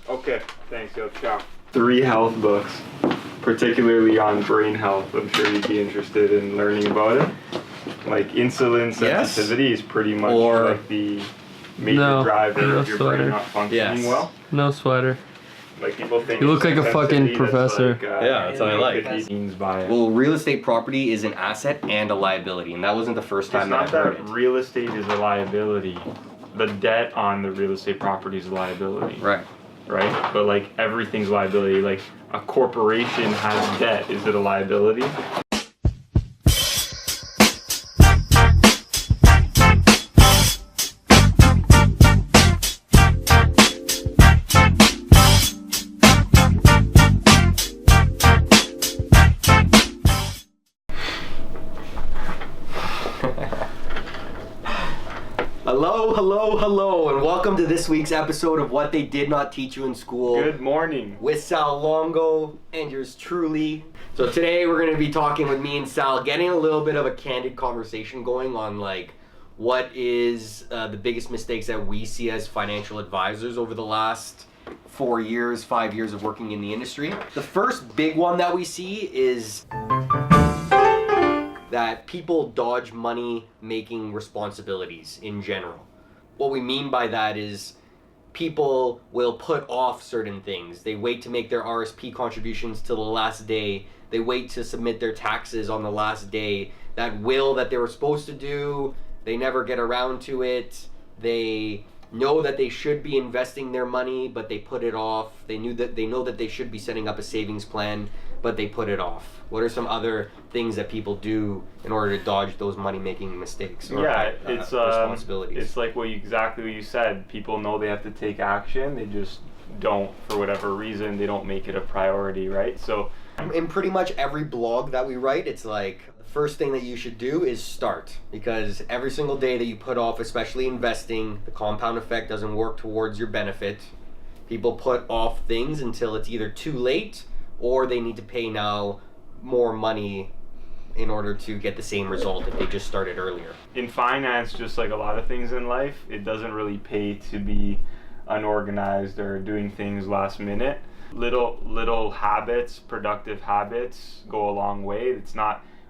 Okay, thanks, yo, ciao. 3 health books, particularly on brain health. I'm sure you'd be interested in learning about it. Like insulin sensitivity is pretty much like the major driver of your brain not functioning well. No sweater. Like people think you look like a fucking professor. Like, that's what I like. Well, real estate property is an asset and a liability, and that wasn't the first time that I heard it. Real estate is a liability. The debt on the real estate property is a liability. Right. But like everything's liability. Like a corporation has debt. Is it a liability? Hello, and welcome to this week's episode of What They Did Not Teach You in School. Good morning. With Sal Longo and yours truly. So today we're going to be talking with me and Sal, getting a little bit of a candid conversation going on like what is the biggest mistakes that we see as financial advisors over the last 5 years of working in the industry. The first big one that we see is that people dodge money making responsibilities in general. What we mean by that is people will put off certain things. They wait to make their RSP contributions till the last day. They wait to submit their taxes on the last day. That will that they were supposed to do, they never get around to it. They know that they should be investing their money, but they put it off. They know that they should be setting up a savings plan, but they put it off. What are some other things that people do in order to dodge those money-making mistakes or responsibilities? It's like exactly what you said. People know they have to take action. They just don't, for whatever reason. They don't make it a priority, right? So, in pretty much every blog that we write, it's like the first thing that you should do is start, because every single day that you put off, especially investing, the compound effect doesn't work towards your benefit. People put off things until it's either too late or they need to pay now more money in order to get the same result if they just started earlier. In finance, just like a lot of things in life, it doesn't really pay to be unorganized or doing things last minute. Little habits, productive habits, go a long way.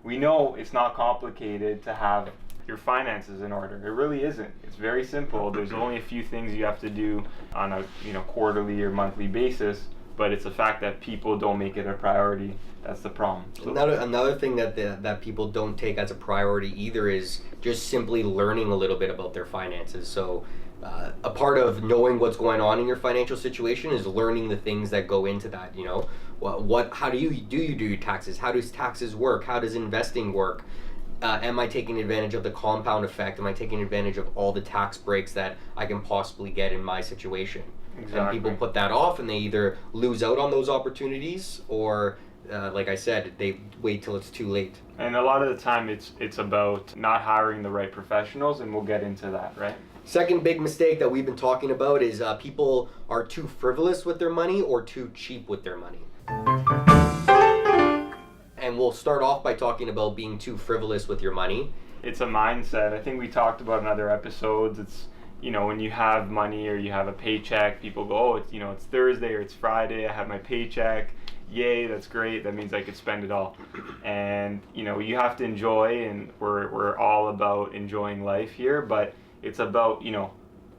We know it's not complicated to have your finances in order. It really isn't. It's very simple. There's only a few things you have to do on a quarterly or monthly basis, but it's the fact that people don't make it a priority. That's the problem. So another thing that people don't take as a priority either is just simply learning a little bit about their finances. So a part of knowing what's going on in your financial situation is learning the things that go into that. How do you do your taxes? How does taxes work? How does investing work? Am I taking advantage of the compound effect? Am I taking advantage of all the tax breaks that I can possibly get in my situation? Exactly. And people put that off, and they either lose out on those opportunities, or like I said, they wait till it's too late. And a lot of the time, it's about not hiring the right professionals, and we'll get into that, right? Second big mistake that we've been talking about is people are too frivolous with their money or too cheap with their money. And we'll start off by talking about being too frivolous with your money. It's a mindset. I think we talked about in other episodes. It's when you have money or you have a paycheck, people go, oh, it's Thursday or it's Friday, I have my paycheck. Yay, that's great. That means I could spend it all. And, you have to enjoy, and we're all about enjoying life here, but it's about,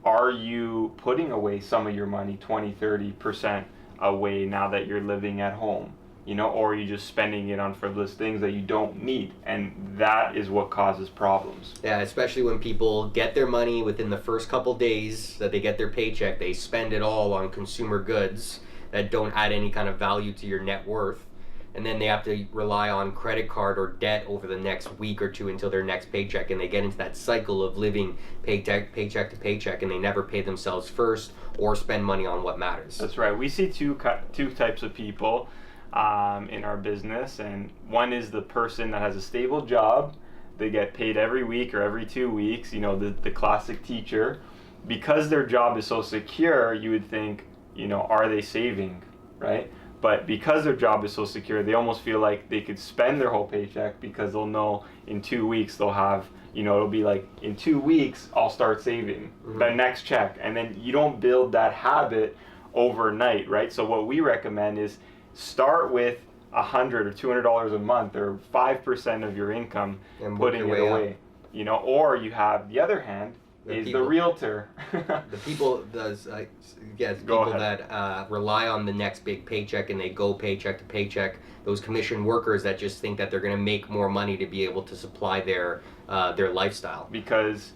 are you putting away some of your money, 20-30% away now that you're living at home? Or are you just spending it on frivolous things that you don't need? And that is what causes problems. Yeah, especially when people get their money within the first couple days that they get their paycheck, they spend it all on consumer goods that don't add any kind of value to your net worth. And then they have to rely on credit card or debt over the next week or two until their next paycheck. And they get into that cycle of living paycheck to paycheck, and they never pay themselves first or spend money on what matters. That's right. We see two types of people in our business, and one is the person that has a stable job. They get paid every week or every 2 weeks, the classic teacher. Because their job is so secure, you would think, are they saving, right? But because their job is so secure, they almost feel like they could spend their whole paycheck, because they'll know in 2 weeks they'll have, it'll be like, in 2 weeks I'll start saving the next check. And then you don't build that habit overnight, right? So what we recommend is start with $100 or $200 a month, or 5% of your income, And putting it away. Or you have the other hand, the realtor. The people that rely on the next big paycheck, and they go paycheck to paycheck. Those commission workers that just think that they're going to make more money to be able to supply their lifestyle. Because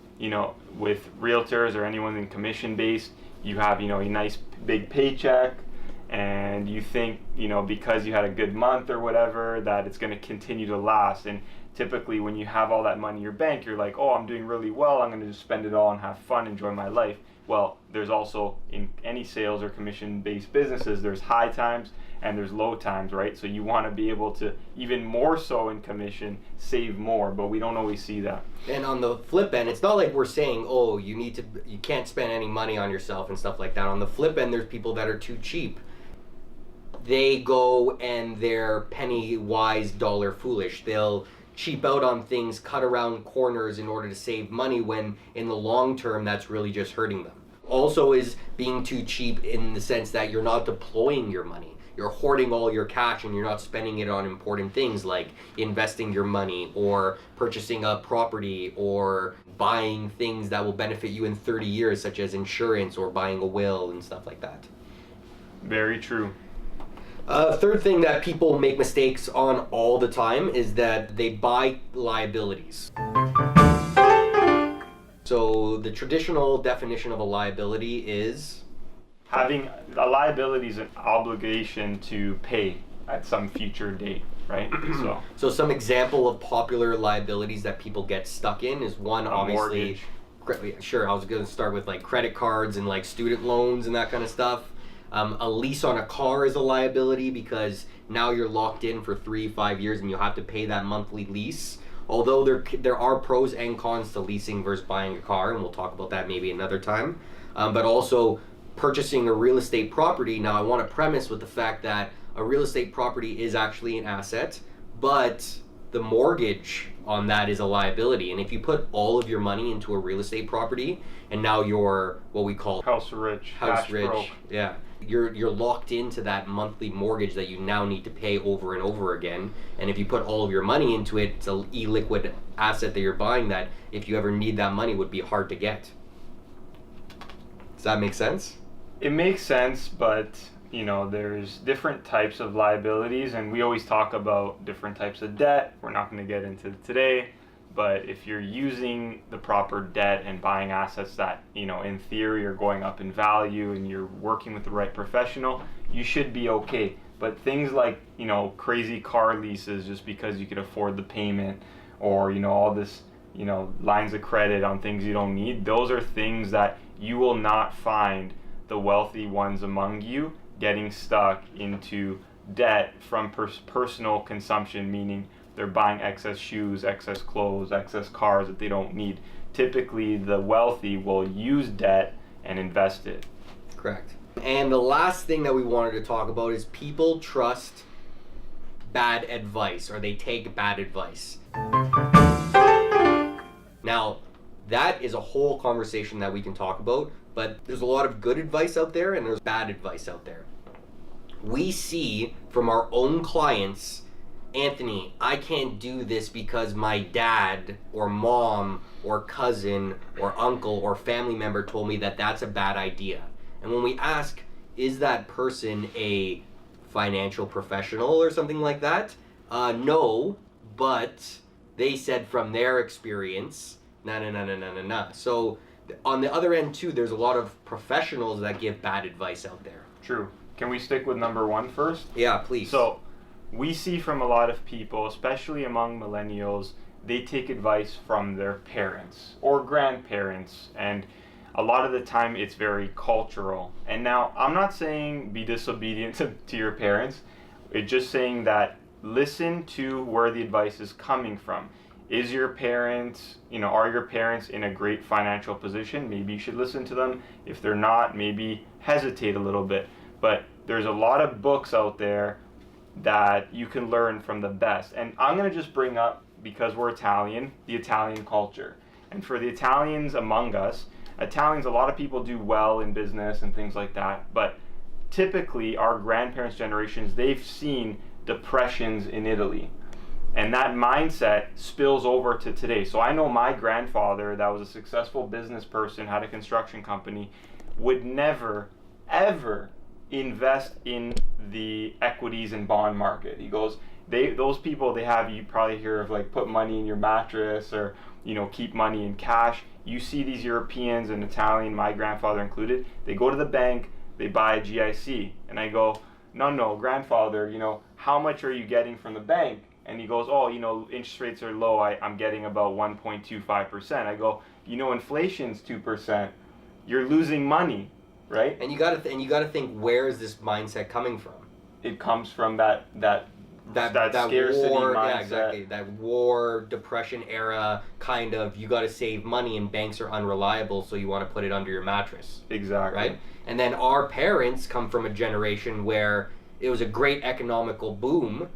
with realtors or anyone in commission based, you have a nice big paycheck, and you think because you had a good month or whatever that it's going to continue to last. And typically when you have all that money in your bank, you're like, oh, I'm doing really well, I'm going to just spend it all and have fun, enjoy my life. Well, there's also, in any sales or commission-based businesses, there's high times and there's low times, right? So you want to be able to, even more so in commission, save more, but we don't always see that. And on the flip end, it's not like we're saying, oh, you can't spend any money on yourself and stuff like that. On the flip end, there's people that are too cheap. They go and they're penny wise, dollar foolish. They'll cheap out on things, cut around corners in order to save money, when in the long term that's really just hurting them. Also is being too cheap in the sense that you're not deploying your money. You're hoarding all your cash and you're not spending it on important things like investing your money or purchasing a property or buying things that will benefit you in 30 years, such as insurance or buying a will and stuff like that. Very true. Third thing that people make mistakes on all the time is that they buy liabilities. So the traditional definition of a liability is having a liability is an obligation to pay at some future date, right? So some example of popular liabilities that people get stuck in is one, obviously. Mortgage. Sure, I was going to start with like credit cards and like student loans and that kind of stuff. A lease on a car is a liability because now you're locked in for 3-5 years and you have to pay that monthly lease. Although there are pros and cons to leasing versus buying a car, and we'll talk about that maybe another time. But also purchasing a real estate property. Now I want to premise with the fact that a real estate property is actually an asset, but the mortgage on that is a liability. And if you put all of your money into a real estate property and now you're what we call house rich, broke. Yeah. You're locked into that monthly mortgage that you now need to pay over and over again. And if you put all of your money into it, it's an illiquid asset that you're buying that if you ever need that money would be hard to get. Does that make sense? It makes sense, but there's different types of liabilities, and we always talk about different types of debt. We're not going to get into it today, but if you're using the proper debt and buying assets that, in theory are going up in value and you're working with the right professional, you should be okay. But things like, crazy car leases just because you could afford the payment, or, all this, lines of credit on things you don't need, those are things that you will not find the wealthy ones among you getting stuck into debt from personal consumption, meaning they're buying excess shoes, excess clothes, excess cars that they don't need. Typically, the wealthy will use debt and invest it. Correct. And the last thing that we wanted to talk about is people trust bad advice, or they take bad advice. Now, that is a whole conversation that we can talk about, but there's a lot of good advice out there and there's bad advice out there. We see from our own clients, Anthony, I can't do this because my dad or mom or cousin or uncle or family member told me that that's a bad idea. And when we ask, is that person a financial professional or something like that? No, but they said from their experience, no. So on the other end too, there's a lot of professionals that give bad advice out there. True. Can we stick with number one first? Yeah, please. So we see from a lot of people, especially among millennials, they take advice from their parents or grandparents, and a lot of the time it's very cultural. And now I'm not saying be disobedient to your parents. It's just saying that listen to where the advice is coming from. Is your parents, are your parents in a great financial position? Maybe you should listen to them. If they're not, maybe hesitate a little bit. But there's a lot of books out there that you can learn from the best. And I'm going to just bring up, because we're Italian, the Italian culture. And for the Italians among us, Italians, a lot of people do well in business and things like that, but typically our grandparents' generations, they've seen depressions in Italy. And that mindset spills over to today. So I know my grandfather, that was a successful business person, had a construction company, would never, ever invest in the equities and bond market. He goes, those people, they have, you probably hear of like put money in your mattress or, you know, keep money in cash. You see these Europeans and Italian, my grandfather included, they go to the bank, they buy a GIC. And I go, no, grandfather, you know, how much are you getting from the bank? And he goes, oh, you know, interest rates are low. I'm getting about 1.25%. I go, you know, inflation's 2%. You're losing money, right? And you gotta think, where is this mindset coming from? It comes from that scarcity war, mindset. yeah, exactly. That war, depression era kind of, you got to save money and banks are unreliable, so you want to put it under your mattress. Exactly. Right? And then our parents come from a generation where it was a great economical boom.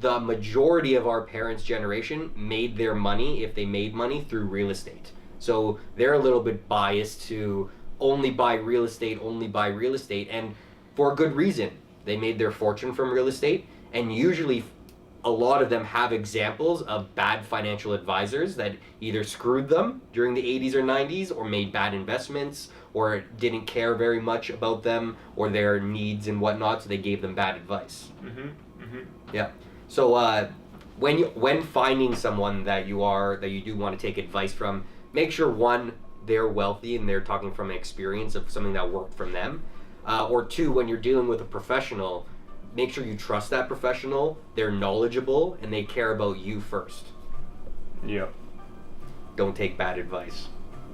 The majority of our parents' generation made their money, if they made money, through real estate. So they're a little bit biased to only buy real estate, and for a good reason. They made their fortune from real estate, and usually a lot of them have examples of bad financial advisors that either screwed them during the 80s or 90s, or made bad investments, or didn't care very much about them or their needs and whatnot, so they gave them bad advice. Yeah. So when finding someone that you do want to take advice from, make sure, one, they're wealthy and they're talking from an experience of something that worked from them, or two, when you're dealing with a professional, make sure you trust that professional, they're knowledgeable, and they care about you first. Yeah. Don't take bad advice.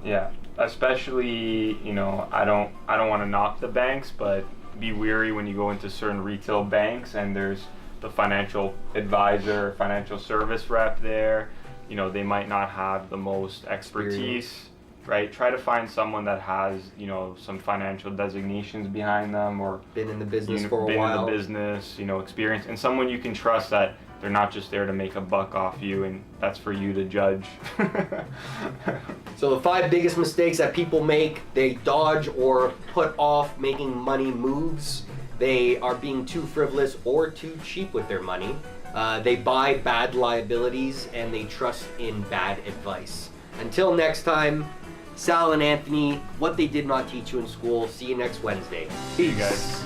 Yeah, especially, you know, I don't want to knock the banks, but be wary when you go into certain retail banks and there's the financial advisor, financial service rep there. You know, they might not have the most expertise, right? Try to find someone that has, you know, some financial designations behind them, or been in the business for a while. Been in the business, you know, experience, and someone you can trust that they're not just there to make a buck off you, and that's for you to judge. So the 5 biggest mistakes that people make: they dodge or put off making money moves. They are being too frivolous or too cheap with their money. They buy bad liabilities, and they trust in bad advice. Until next time, Sal and Anthony, what they did not teach you in school. See you next Wednesday. See you guys.